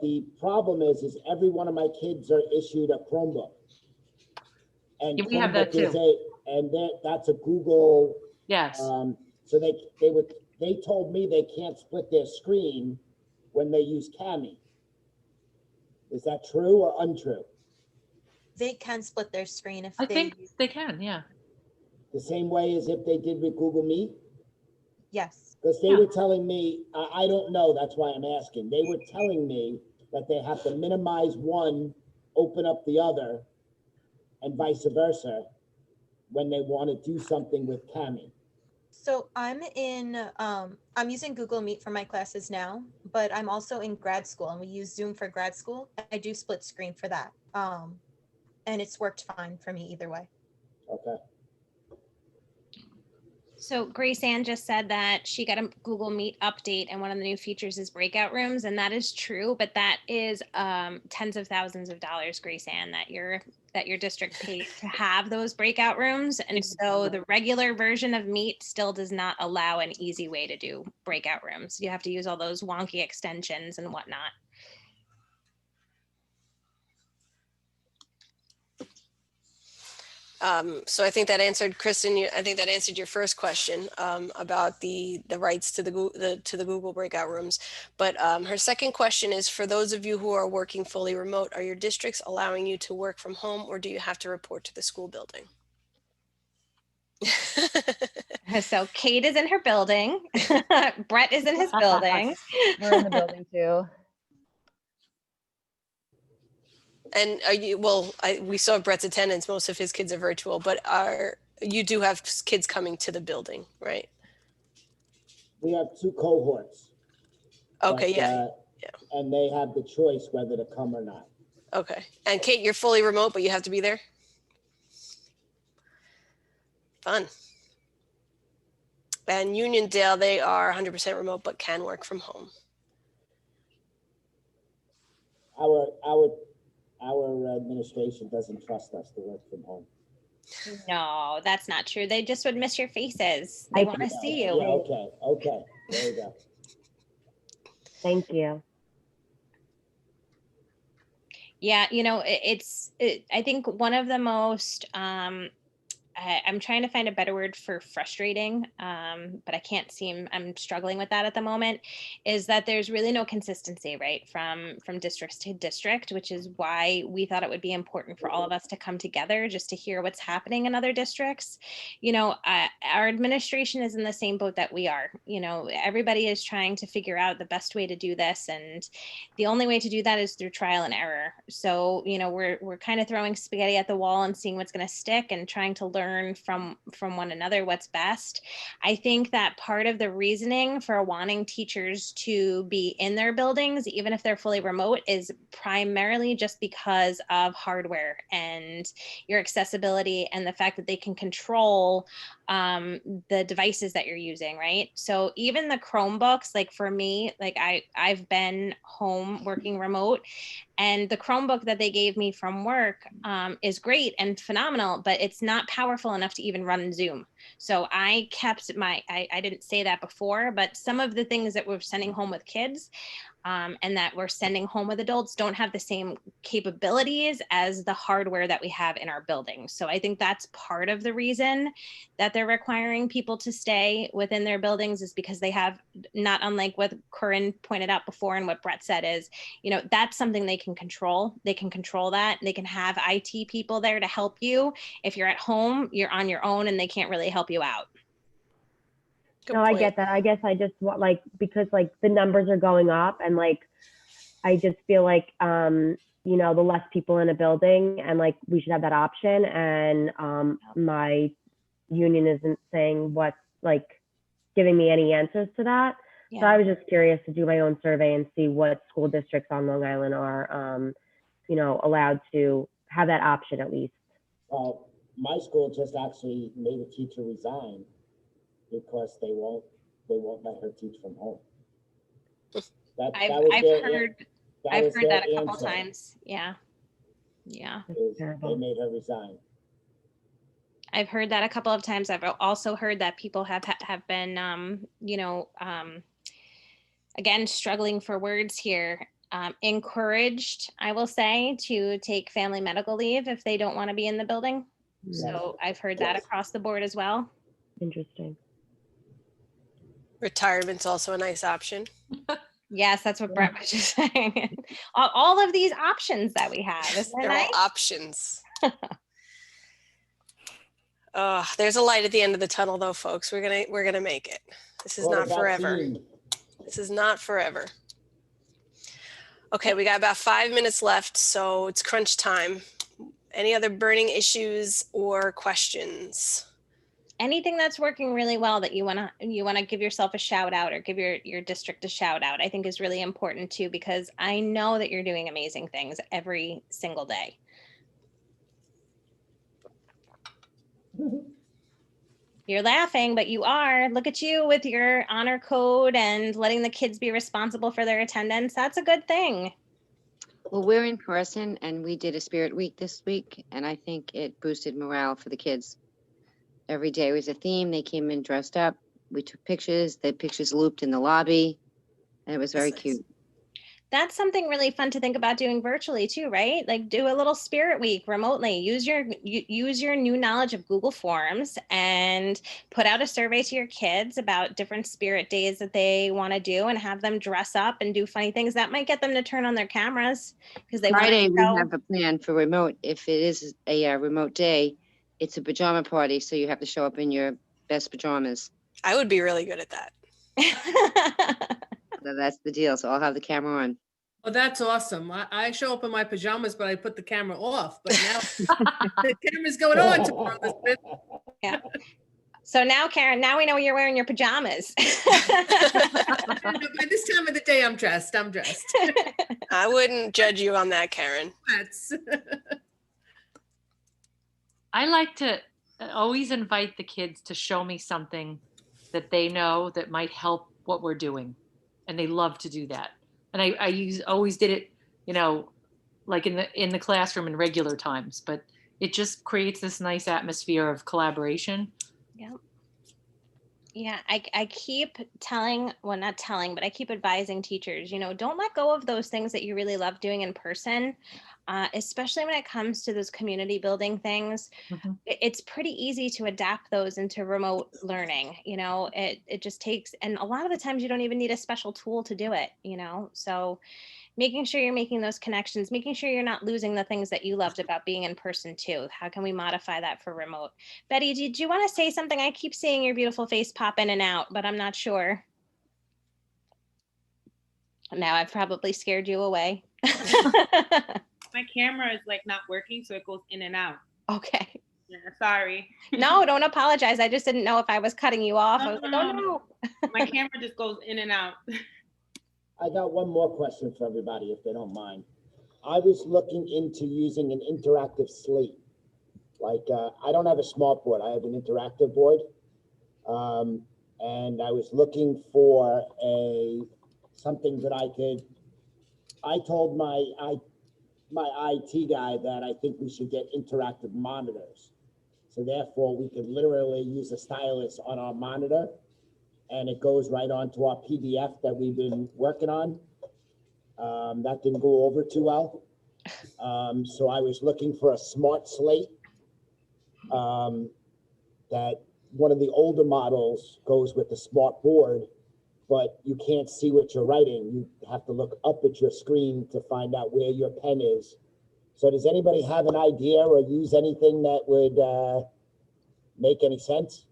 the problem is every one of my kids are issued a Chromebook. And Yeah, we have that Chromebook too. that's a Google, Yes. so they told me they can't split their screen when they use Kami. Is that true or untrue? They can split their screen if I they think they can, yeah. The same way as if they did with Google Meet? yes. Because they Yeah. were telling me, I don't know, that's why I'm asking. They were telling me that they have to minimize one, open up the other, and vice versa when they want to do something with Kami. So I'm using Google Meet for my classes now, but I'm also in grad school and we use Zoom for grad school. I do split screen for that. And it's worked fine for me either way. Okay. So Grace Ann just said that she got a Google Meet update and one of the new features is breakout rooms, and that is true, but that is tens of thousands of dollars, Grace Ann, that your district pays to have those breakout rooms. And so the regular version of Meet still does not allow an easy way to do breakout rooms. You have to use all those wonky extensions and whatnot. So I think that answered, Kristen, I think that answered your first question about the rights to the Google breakout rooms. But her second question is, for those of you who are working fully remote, are your districts allowing you to work from home, or do you have to report to the school building? So Kate is in her building. Brett is in his building. We're in the building too. And are you, well, we saw Brett's attendance, most of his kids are virtual, but you do have kids coming to the building, right? We have 2 cohorts. Okay, but, yeah. And they have the choice whether to come or not. Okay. And Kate, you're fully remote, but you have to be there? Fun. And Uniondale, they are 100% remote, but can work from home. Our administration doesn't trust us to work from home. No, that's not true. They just would miss your faces. They want to see you. Yeah, okay. There you go. Thank you. Yeah, I think one of the most, I'm trying to find a better word for frustrating, but I'm struggling with that at the moment, is that there's really no consistency, right, from districts to district, which is why we thought it would be important for all of us to come together just to hear what's happening in other districts. Our administration is in the same boat that we are. Everybody is trying to figure out the best way to do this, and the only way to do that is through trial and error. So, we're kind of throwing spaghetti at the wall and seeing what's going to stick and trying to learn from one another what's best. I think that part of the reasoning for wanting teachers to be in their buildings, even if they're fully remote, is primarily just because of hardware and your accessibility and the fact that they can control the devices that you're using, right? So even the Chromebooks, like for me, like I've been home working remote, and the Chromebook that they gave me from work is great and phenomenal, but it's not powerful enough to even run Zoom. So I kept I didn't say that before, but some of the things that we're sending home with kids and that we're sending home with adults don't have the same capabilities as the hardware that we have in our buildings. So I think that's part of the reason that they're requiring people to stay within their buildings, is because they have, not unlike what Corinne pointed out before and what Brett said, is, that's something they can control. They can control that. They can have IT people there to help you. If you're at home, you're on your own and they can't really help you out. No, I get that. I guess I just want, because the numbers are going up, and I just feel like, the less people in a building, and we should have that option. And my union isn't saying what's giving me any answers to that. Yeah. So I was just curious to do my own survey and see what school districts on Long Island are, allowed to have that option at least. My school just actually made a teacher resign because they won't let her teach from home. I've heard that a couple answer. times. Yeah. Yeah. is they terrible. made her resign. I've heard that a couple of times. I've also heard that people have been, again, struggling for words here, encouraged, I will say, to take family medical leave if they don't want to be in the building. So I've heard that Yes. across the board as well. Interesting. Retirement's also a nice option. Yes, that's what Brett was just saying. All of these options that we have, isn't it They're all nice? options. There's a light at the end of the tunnel, though, folks. We're gonna make it. This is Well, not the forever. vaccine. This is not forever. Okay, we got about 5 minutes left, so it's crunch time. Any other burning issues or questions? Anything that's working really well that you wanna give yourself a shout out or give your district a shout out, I think is really important too, because I know that you're doing amazing things every single day. You're laughing, but you are. Look at you with your honor code and letting the kids be responsible for their attendance. That's a good thing. Well, we're in person and we did a spirit week this week, and I think it boosted morale for the kids. Every day was a theme. They came in dressed up. We took pictures. The pictures looped in the lobby, and it was very That's nice. cute. That's something really fun to think about doing virtually too, right? Like do a little spirit week remotely. Use your new knowledge of Google Forms and put out a survey to your kids about different spirit days that they want to do and have them dress up and do funny things. That might get them to turn on their cameras because they want Friday, to we show. have a plan for remote. If it is a remote day, it's a pajama party, so you have to show up in your best pajamas. I would be really good at that. So that's the deal. So I'll have the camera on. Well, that's awesome. I show up in my pajamas, but I put the camera off. But now the camera's going on tomorrow. Elizabeth. Yeah. So now, Karen, now we know you're wearing your pajamas. By this time of the day, I'm dressed. I wouldn't judge you on that, Karen. That's I like to always invite the kids to show me something that they know that might help what we're doing. And they love to do that. And I always did it, like in the classroom in regular times, but it just creates this nice atmosphere of collaboration. Yeah. Yeah, I keep telling, well, not telling, but I keep advising teachers, don't let go of those things that you really love doing in person, especially when it comes to those community building things. Mm-hmm. It's pretty easy to adapt those into remote learning. It just takes, and a lot of the times you don't even need a special tool to do it, so making sure you're making those connections, making sure you're not losing the things that you loved about being in person too. How can we modify that for remote? Betty, did you want to say something? I keep seeing your beautiful face pop in and out, but I'm not sure. Now I've probably scared you away. My camera is like not working, so it goes in and out. Okay. Yeah, sorry. No, don't apologize. I just didn't know if I was cutting you off. I was like, oh no. My camera just goes in and out. I got one more question for everybody, if they don't mind. I was looking into using an interactive slate. Like, I don't have a smart board. I have an interactive board. And I was looking for something that I told my IT guy that I think we should get interactive monitors. So therefore, we could literally use a stylus on our monitor and it goes right onto our PDF that we've been working on. That didn't go over too well. So I was looking for a smart slate that one of the older models goes with the smart board, but you can't see what you're writing. You have to look up at your screen to find out where your pen is. So does anybody have an idea or use anything that would make any sense?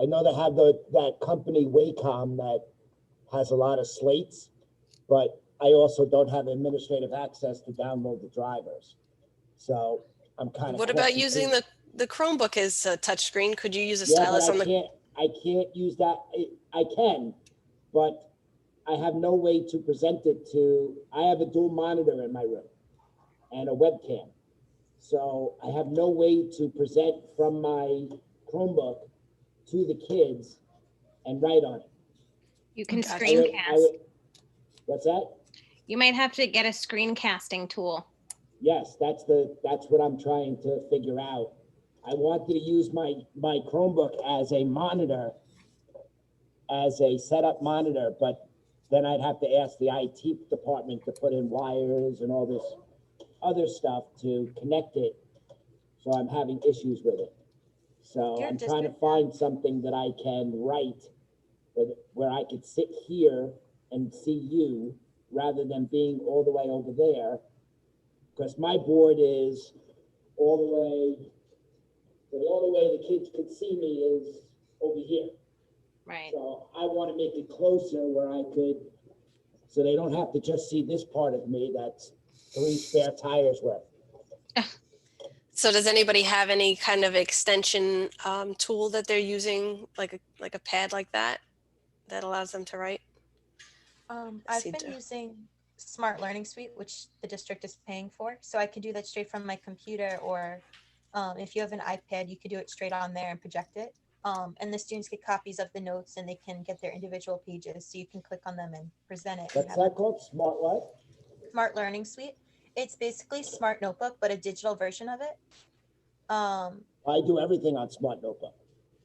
I know they have that company Wacom that has a lot of slates, but I also don't have administrative access to download the drivers. So I'm kind of. What about using the Chromebook as a touchscreen? Could you use a stylus on the? I can't use that. I can, but I have no way to present it to. I have a dual monitor in my room and a webcam, so I have no way to present from my Chromebook to the kids and write on it. You can screencast. What's that? You might have to get a screencasting tool. Yes, that's what I'm trying to figure out. I wanted to use my Chromebook as a monitor, as a setup monitor, but then I'd have to ask the IT department to put in wires and all this other stuff to connect it. So I'm having issues with it. So Your I'm trying to district- find something that I can write where I could sit here and see you rather than being all the way over there. Because my board is all the way, so the only way the kids could see me is over here. Right. So I want to make it closer where I could, so they don't have to just see this part of me that's 3 spare tires worth. So does anybody have any kind of extension tool that they're using, like a pad like that allows them to write? I've been using Smart Learning Suite, which the district is paying for. So I can do that straight from my computer, or if you have an iPad, you could do it straight on there and project it. And the students get copies of the notes and they can get their individual pages. So you can click on them and present it. What's that called? Smart what? Smart Learning Suite. It's basically Smart Notebook, but a digital version of it. I do everything on Smart Notebook.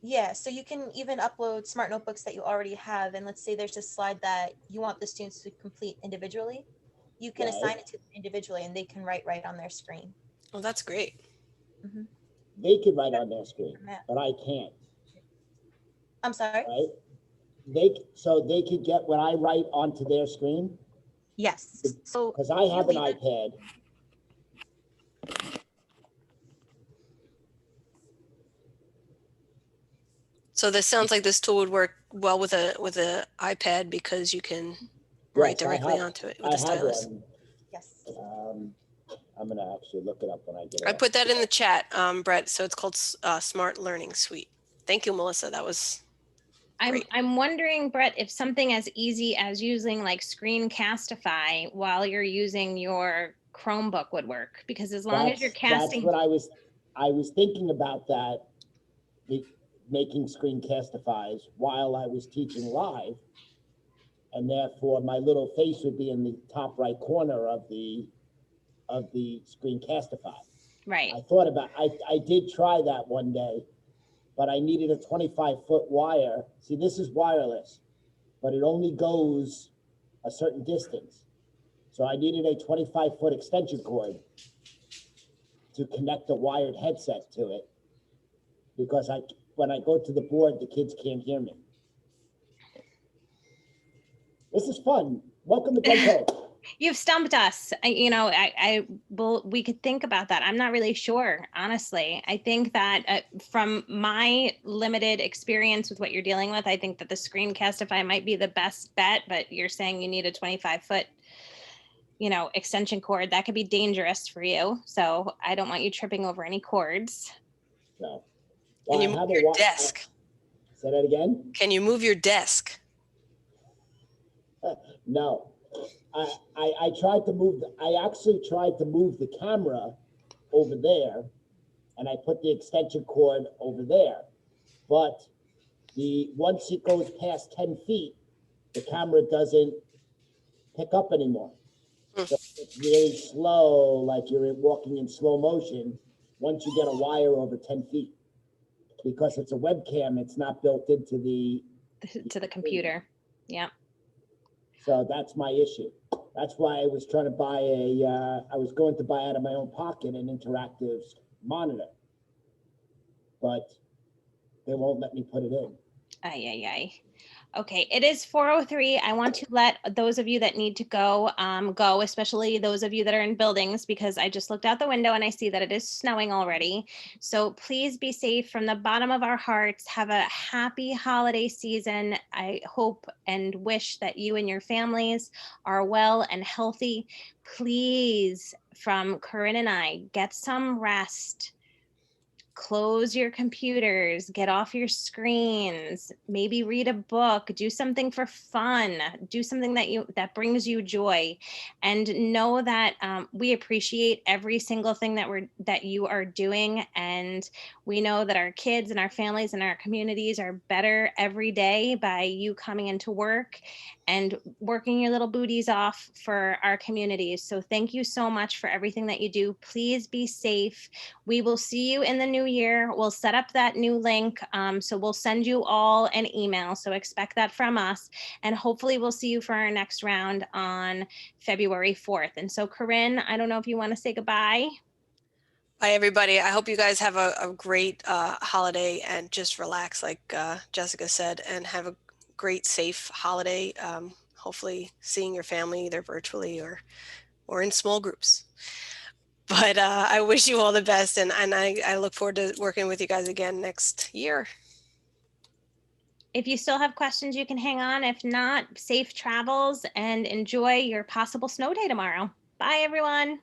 Yeah, so you can even upload Smart Notebooks that you already have. And let's say there's a slide that you want the students to complete individually. You can assign it to them individually and they can write right on their screen. Oh, that's great. Mm-hmm. They can write on their screen, but I can't. I'm sorry? Right? So they could get what I write onto their screen? Yes. So because I have an iPad. So this sounds like this tool would work well with a iPad because you can write directly onto it with the stylus. Yes. I'm gonna actually look it up when I get it. I put that in the chat, Brett. So it's called Smart Learning Suite. Thank you, Melissa. That was great. I'm wondering, Brett, if something as easy as using like Screencastify while you're using your Chromebook would work, because as long as you're casting. That's what I was thinking about that, making Screencastifys while I was teaching live. And therefore my little face would be in the top right corner of the Screencastify. Right. I thought about, I did try that one day, but I needed a 25-foot wire. See, this is wireless, but it only goes a certain distance. So I needed a 25-foot extension cord to connect a wired headset to it, because when I go to the board, the kids can't hear me. This is fun. Welcome to Glencoe. You've stumped us. We could think about that. I'm not really sure, honestly. I think that from my limited experience with what you're dealing with, I think that the Screencastify might be the best bet, but you're saying you need a 25-foot, extension cord. That could be dangerous for you. So I don't want you tripping over any cords. No. Can you move your desk? Say that again? Can you move your desk? No. I tried to move, I actually tried to move the camera over there, and I put the extension cord over there. But once it goes past 10 feet, the camera doesn't pick up anymore. So it's really slow, like you're walking in slow motion once you get a wire over 10 feet. Because it's a webcam, it's not built into the computer. Yeah. So that's my issue. That's why I was trying to buy I was going to buy out of my own pocket an interactive monitor, but they won't let me put it in. Ay. Okay, it is 4:03. I want to let those of you that need to go, go, especially those of you that are in buildings, because I just looked out the window and I see that it is snowing already. So please be safe from the bottom of our hearts. Have a happy holiday season. I hope and wish that you and your families are well and healthy. Please, from Corinne and I, get some rest. close your computers, get off your screens, maybe read a book, do something for fun, do something that brings you joy, and know that we appreciate every single thing that you are doing, and we know that our kids and our families and our communities are better every day by you coming into work and working your little booties off for our communities. So thank you so much for everything that you do. Please be safe. We will see you in the new year. We'll set up that new link. So we'll send you all an email. So expect that from us. And hopefully we'll see you for our next round on February 4th. And so Corinne, I don't know if you want to say goodbye. Bye, everybody. I hope you guys have a great holiday and just relax, like Jessica said, and have a great, safe holiday. Hopefully seeing your family either virtually or in small groups. But I wish you all the best, and I look forward to working with you guys again next year. If you still have questions, you can hang on. If not, safe travels and enjoy your possible snow day tomorrow. Bye, everyone.